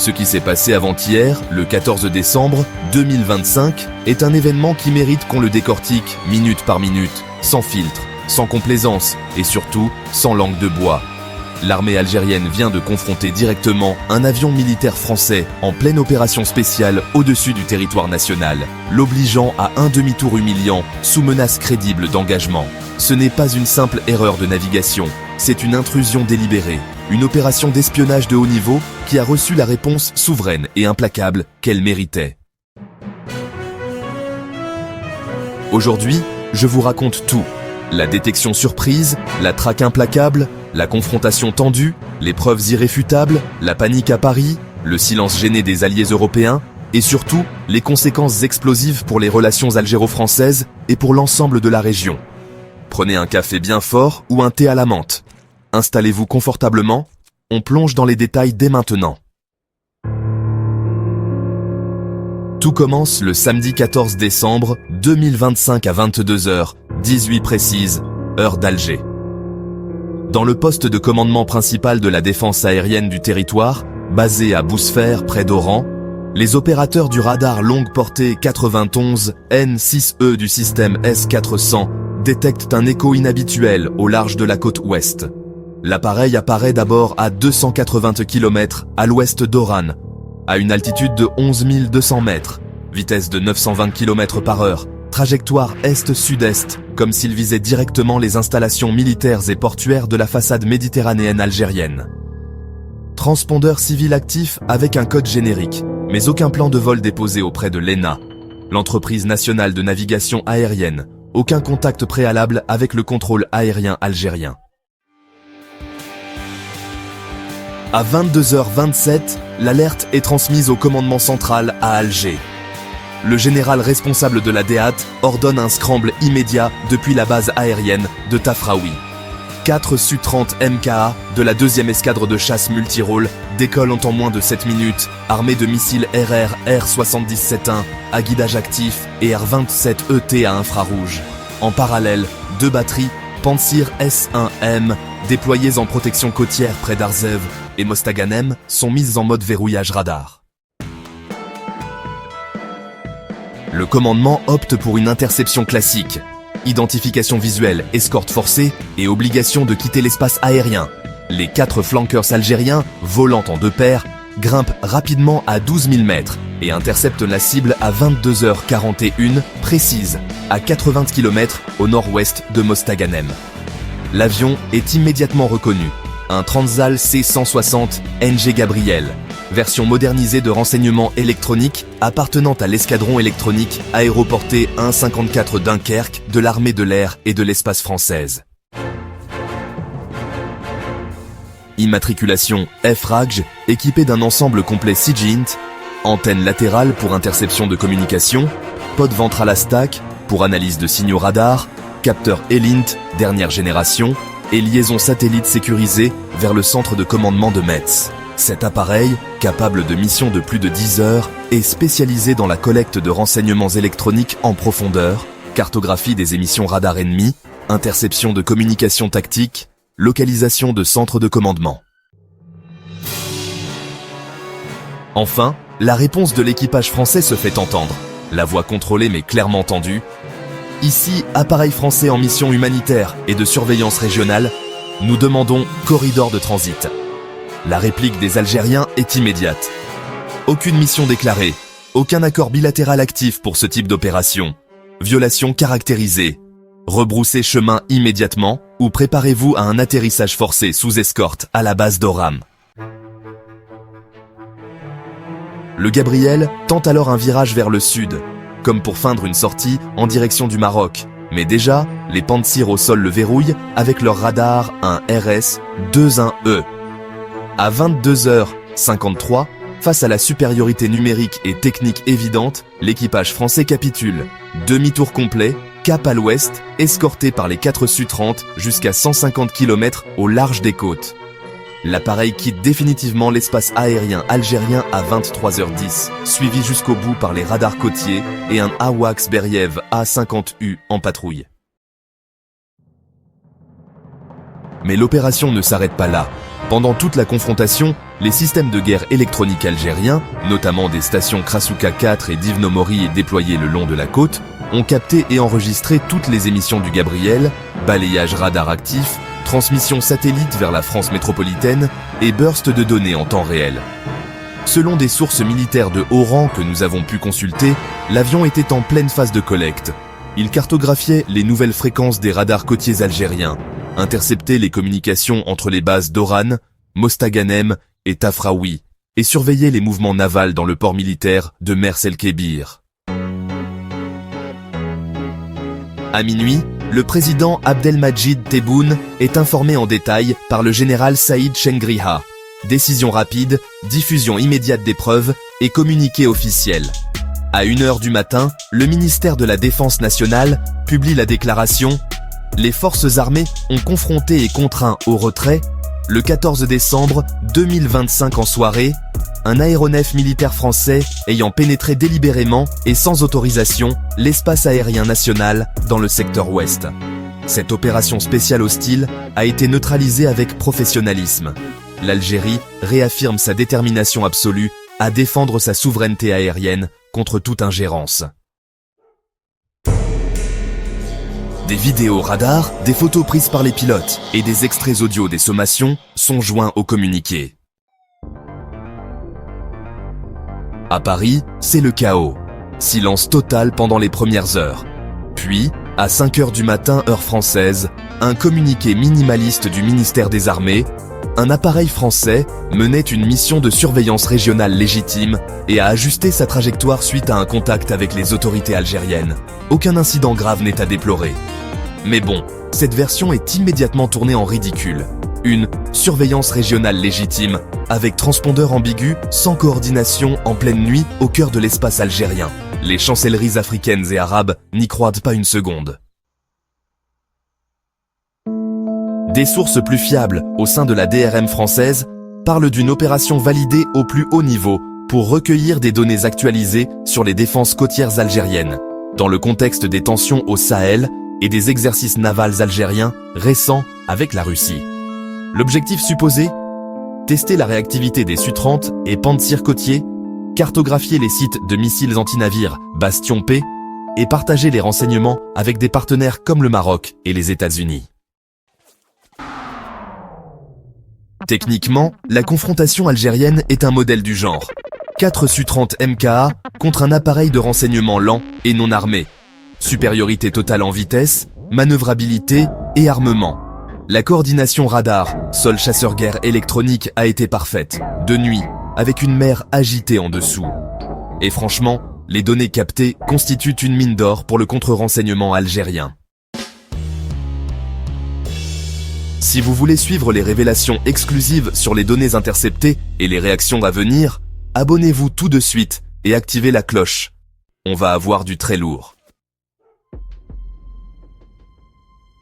Ce qui s'est passé avant-hier, le 14 décembre 2025, est un événement qui mérite qu'on le décortique minute par minute, sans filtre, sans complaisance et surtout sans langue de bois. L'armée algérienne vient de confronter directement un avion militaire français en pleine opération spéciale au-dessus du territoire national, l'obligeant à un demi-tour humiliant sous menace crédible d'engagement. Ce n'est pas une simple erreur de navigation, c'est une intrusion délibérée, une opération d'espionnage de haut niveau qui a reçu la réponse souveraine et implacable qu'elle méritait. Aujourd'hui, je vous raconte tout. La détection surprise, la traque implacable, la confrontation tendue, les preuves irréfutables, la panique à Paris, le silence gêné des alliés européens, et surtout, les conséquences explosives pour les relations algéro-françaises et pour l'ensemble de la région. Prenez un café bien fort ou un thé à la menthe. Installez-vous confortablement, on plonge dans les détails dès maintenant. Tout commence le samedi 14 décembre 2025 à 22h18 précise, heure d'Alger. Dans le poste de commandement principal de la défense aérienne du territoire, basé à Bousfer près d'Oran, les opérateurs du radar longue portée 91 N6E du système S400 détectent un écho inhabituel au large de la côte ouest. L'appareil apparaît d'abord à 280 km à l'ouest d'Oran, à une altitude de 11 200 mètres, vitesse de 920 km par heure, trajectoire est-sud-est, comme s'il visait directement les installations militaires et portuaires de la façade méditerranéenne algérienne. Transpondeur civil actif avec un code générique, mais aucun plan de vol déposé auprès de l'ENA, l'entreprise nationale de navigation aérienne, aucun contact préalable avec le contrôle aérien algérien. À 22h27, l'alerte est transmise au commandement central à Alger. Le général responsable de la DEAT ordonne un scramble immédiat depuis la base aérienne de Tafraoui. 4 Su-30 MKA de la 2e escadre de chasse multirôle décollent en moins de 7 minutes, armés de missiles RR R-77-1 à guidage actif et R-27ET à infrarouge. En parallèle, 2 batteries Pantsir S-1M déployées en protection côtière près d'Arzev et Mostaganem sont mises en mode verrouillage radar. Le commandement opte pour une interception classique. Identification visuelle, escorte forcée et obligation de quitter l'espace aérien. Les 4 flankers algériens, volant en 2 paires, grimpent rapidement à 12 000 mètres et interceptent la cible à 22h41 précise, à 80 km au nord-ouest de Mostaganem. L'avion est immédiatement reconnu. Un Transal C-160 NG Gabriel, version modernisée de renseignement électronique appartenant à l'escadron électronique aéroporté 154 Dunkerque de l'armée de l'air et de l'espace française. Immatriculation FRAGE équipée d'un ensemble complet SIGINT, antenne latérale pour interception de communication, pod ventral à stack pour analyse de signaux radar, capteur ELINT dernière génération et liaison satellite sécurisée vers le centre de commandement de Metz. Cet appareil, capable de missions de plus de 10 heures, est spécialisé dans la collecte de renseignements électroniques en profondeur, cartographie des émissions radar ennemies, interception de communications tactiques, localisation de centres de commandement. Enfin, la réponse de l'équipage français se fait entendre. La voix contrôlée mais clairement tendue. Ici, appareil français en mission humanitaire et de surveillance régionale, nous demandons corridor de transit. La réplique des Algériens est immédiate. Aucune mission déclarée, aucun accord bilatéral actif pour ce type d'opération. Violation caractérisée. Rebroussez chemin immédiatement ou préparez-vous à un atterrissage forcé sous escorte à la base d'Oram. Le Gabriel tente alors un virage vers le sud, comme pour feindre une sortie en direction du Maroc. Mais déjà, les Pantsir au sol le verrouillent avec leur radar un RS-21E. À 22h53, face à la supériorité numérique et technique évidente, l'équipage français capitule. Demi-tour complet, cap à l'ouest, escorté par les 4 Su-30 jusqu'à 150 km au large des côtes. L'appareil quitte définitivement l'espace aérien algérien à 23h10, suivi jusqu'au bout par les radars côtiers et un AWACS Beriev A-50U en patrouille. Mais l'opération ne s'arrête pas là. Pendant toute la confrontation, les systèmes de guerre électroniques algériens, notamment des stations Krasouka 4 et Divno Mori déployées le long de la côte, ont capté et enregistré toutes les émissions du Gabriel, balayage radar actif, transmission satellite vers la France métropolitaine et burst de données en temps réel. Selon des sources militaires de haut rang que nous avons pu consulter, l'avion était en pleine phase de collecte. Il cartographiait les nouvelles fréquences des radars côtiers algériens, interceptait les communications entre les bases d'Oran, Mostaganem et Tafraoui, et surveillait les mouvements navals dans le port militaire de Mers el-Kébir. À minuit, le président Abdelmajid Tebboune est informé en détail par le général Saïd Chengriha. Décision rapide, diffusion immédiate des preuves et communiqué officiel. À 1h du matin, le ministère de la Défense nationale publie la déclaration « Les forces armées ont confronté et contraint au retrait, le 14 décembre 2025 en soirée, un aéronef militaire français ayant pénétré délibérément et sans autorisation l'espace aérien national dans le secteur ouest. Cette opération spéciale hostile a été neutralisée avec professionnalisme. L'Algérie réaffirme sa détermination absolue à défendre sa souveraineté aérienne contre toute ingérence. » Des vidéos radars, des photos prises par les pilotes et des extraits audio des sommations sont joints au communiqué. À Paris, c'est le chaos. Silence total pendant les premières heures. Puis, à 5h du matin heure française, un communiqué minimaliste du ministère des Armées. Un appareil français menait une mission de surveillance régionale légitime et a ajusté sa trajectoire suite à un contact avec les autorités algériennes. Aucun incident grave n'est à déplorer. Mais bon, cette version est immédiatement tournée en ridicule. Une surveillance régionale légitime, avec transpondeur ambigu, sans coordination, en pleine nuit, au cœur de l'espace algérien. Les chancelleries africaines et arabes n'y croient pas une seconde. Des sources plus fiables au sein de la DRM française parlent d'une opération validée au plus haut niveau pour recueillir des données actualisées sur les défenses côtières algériennes, dans le contexte des tensions au Sahel et des exercices navals algériens récents avec la Russie. L'objectif supposé ? Tester la réactivité des Su-30 et Pantsir côtiers, cartographier les sites de missiles antinavires Bastion P et partager les renseignements avec des partenaires comme le Maroc et les États-Unis. Techniquement, la confrontation algérienne est un modèle du genre. 4 Su-30 MKA contre un appareil de renseignement lent et non armé. Supériorité totale en vitesse, manœuvrabilité et armement. La coordination radar, sol chasseur-guerre électronique a été parfaite, de nuit, avec une mer agitée en dessous. Et franchement, les données captées constituent une mine d'or pour le contre-renseignement algérien. Si vous voulez suivre les révélations exclusives sur les données interceptées et les réactions à venir, abonnez-vous tout de suite et activez la cloche. On va avoir du très lourd.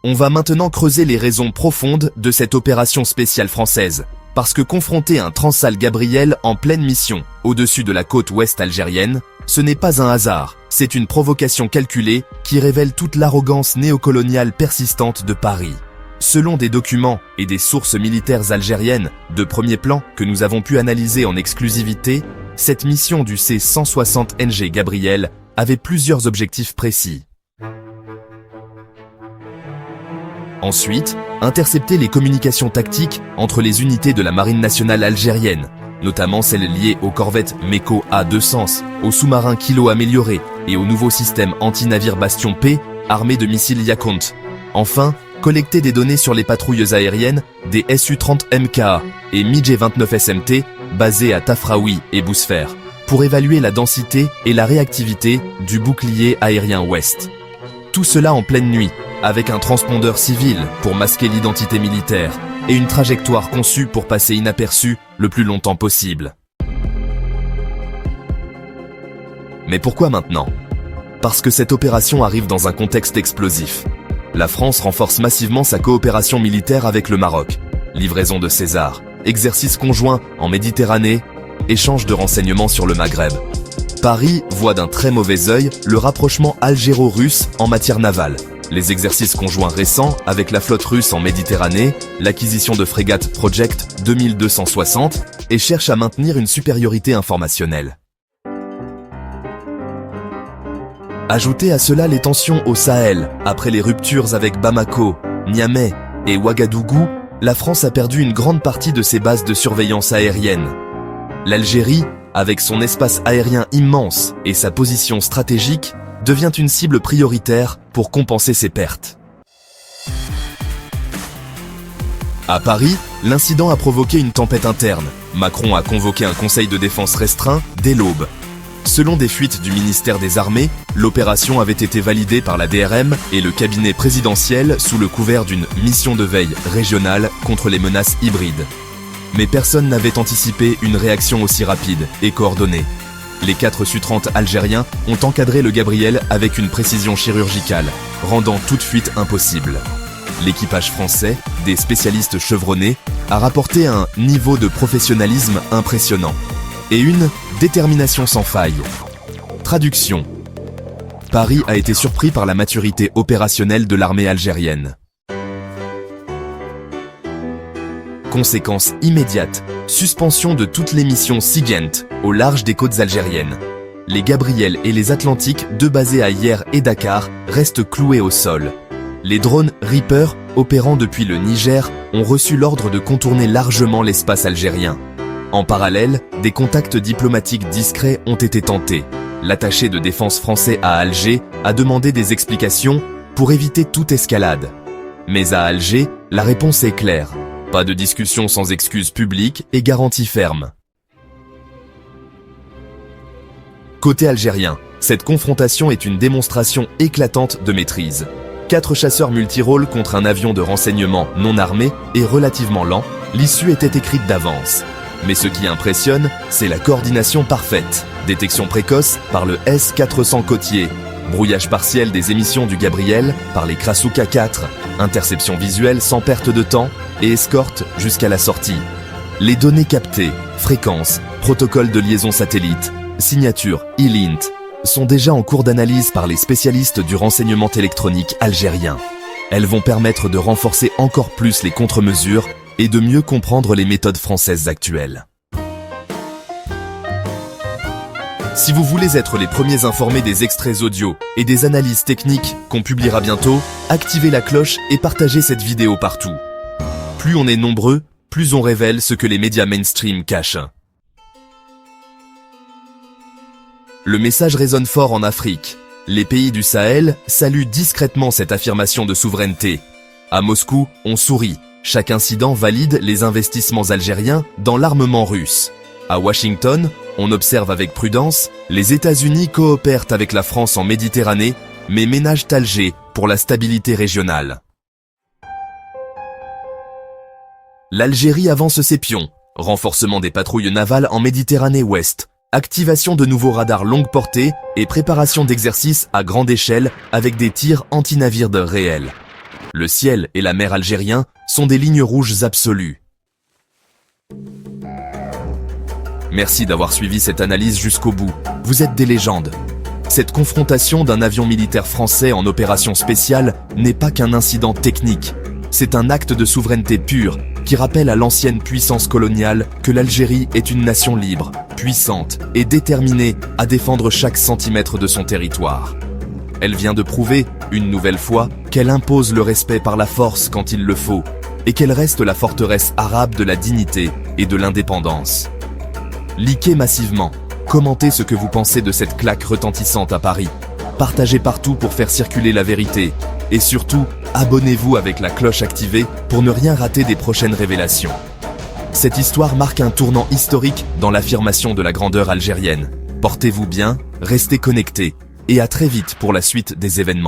On va maintenant creuser les raisons profondes de cette opération spéciale française, parce que confronter un Transal Gabriel en pleine mission, au-dessus de la côte ouest algérienne, ce n'est pas un hasard, c'est une provocation calculée qui révèle toute l'arrogance néocoloniale persistante de Paris. Selon des documents et des sources militaires algériennes de premier plan que nous avons pu analyser en exclusivité, cette mission du C-160 NG Gabriel avait plusieurs objectifs précis. Ensuite, intercepter les communications tactiques entre les unités de la marine nationale algérienne, notamment celles liées aux corvettes Meko A-200, aux sous-marins Kilo améliorés et au nouveau système anti-navire Bastion P armé de missiles Yakout. Enfin, collecter des données sur les patrouilles aériennes des Su-30 MKA et MiG-29 SMT basés à Tafraoui et Bousfer, pour évaluer la densité et la réactivité du bouclier aérien ouest. Tout cela en pleine nuit, avec un transpondeur civil pour masquer l'identité militaire et une trajectoire conçue pour passer inaperçue le plus longtemps possible. Mais pourquoi maintenant ? Parce que cette opération arrive dans un contexte explosif. La France renforce massivement sa coopération militaire avec le Maroc. Livraison de César, exercices conjoints en Méditerranée, échange de renseignements sur le Maghreb. Paris voit d'un très mauvais œil le rapprochement algéro-russe en matière navale. les exercices conjoints récents avec la flotte russe en Méditerranée, l'acquisition de frégates Project 2260 et cherche à maintenir une supériorité informationnelle. Ajoutez à cela les tensions au Sahel, après les ruptures avec Bamako, Niamey et Ouagadougou, la France a perdu une grande partie de ses bases de surveillance aérienne. L'Algérie, avec son espace aérien immense et sa position stratégique, devient une cible prioritaire pour compenser ses pertes. À Paris, l'incident a provoqué une tempête interne. Macron a convoqué un conseil de défense restreint dès l'aube. Selon des fuites du ministère des Armées, l'opération avait été validée par la DRM et le cabinet présidentiel sous le couvert d'une mission de veille régionale contre les menaces hybrides. Mais personne n'avait anticipé une réaction aussi rapide et coordonnée. Les 4 Su-30 algériens ont encadré le Gabriel avec une précision chirurgicale, rendant toute fuite impossible. L'équipage français, des spécialistes chevronnés, a rapporté un niveau de professionnalisme impressionnant et une détermination sans faille. Traduction. Paris a été surpris par la maturité opérationnelle de l'armée algérienne. Conséquence immédiate, suspension de toutes les missions SIGINT au large des côtes algériennes. Les Gabriel et les Atlantiques, deux basés à Hyères et Dakar, restent cloués au sol. Les drones Reaper, opérant depuis le Niger, ont reçu l'ordre de contourner largement l'espace algérien. En parallèle, des contacts diplomatiques discrets ont été tentés. L'attaché de défense français à Alger a demandé des explications pour éviter toute escalade. Mais à Alger, la réponse est claire. Pas de discussion sans excuses publiques et garanties fermes. Côté algérien, cette confrontation est une démonstration éclatante de maîtrise. 4 chasseurs multirôles contre un avion de renseignement non armé et relativement lent, l'issue était écrite d'avance. Mais ce qui impressionne, c'est la coordination parfaite. Détection précoce par le S-400 côtier, brouillage partiel des émissions du Gabriel par les Krasuka 4, interception visuelle sans perte de temps et escorte jusqu'à la sortie. Les données captées, fréquences, protocole de liaison satellite, signature E-Lint, sont déjà en cours d'analyse par les spécialistes du renseignement électronique algérien. Elles vont permettre de renforcer encore plus les contre-mesures et de mieux comprendre les méthodes françaises actuelles. Si vous voulez être les premiers informés des extraits audio et des analyses techniques qu'on publiera bientôt, activez la cloche et partagez cette vidéo partout. Plus on est nombreux, plus on révèle ce que les médias mainstream cachent. Le message résonne fort en Afrique. Les pays du Sahel saluent discrètement cette affirmation de souveraineté. À Moscou, on sourit. Chaque incident valide les investissements algériens dans l'armement russe. À Washington, on observe avec prudence, les États-Unis coopèrent avec la France en Méditerranée, mais ménagent Alger pour la stabilité régionale. L'Algérie avance ses pions. Renforcement des patrouilles navales en Méditerranée ouest. Activation de nouveaux radars longue portée et préparation d'exercices à grande échelle avec des tirs anti-navires réels. Le ciel et la mer algériens sont des lignes rouges absolues. Merci d'avoir suivi cette analyse jusqu'au bout. Vous êtes des légendes. Cette confrontation d'un avion militaire français en opération spéciale n'est pas qu'un incident technique. C'est un acte de souveraineté pure qui rappelle à l'ancienne puissance coloniale que l'Algérie est une nation libre, puissante et déterminée à défendre chaque centimètre de son territoire. Elle vient de prouver, une nouvelle fois, qu'elle impose le respect par la force quand il le faut, et qu'elle reste la forteresse arabe de la dignité et de l'indépendance. Likez massivement, commentez ce que vous pensez de cette claque retentissante à Paris, partagez partout pour faire circuler la vérité, et surtout, abonnez-vous avec la cloche activée pour ne rien rater des prochaines révélations. Cette histoire marque un tournant historique dans l'affirmation de la grandeur algérienne. Portez-vous bien, restez connectés, et à très vite pour la suite des événements.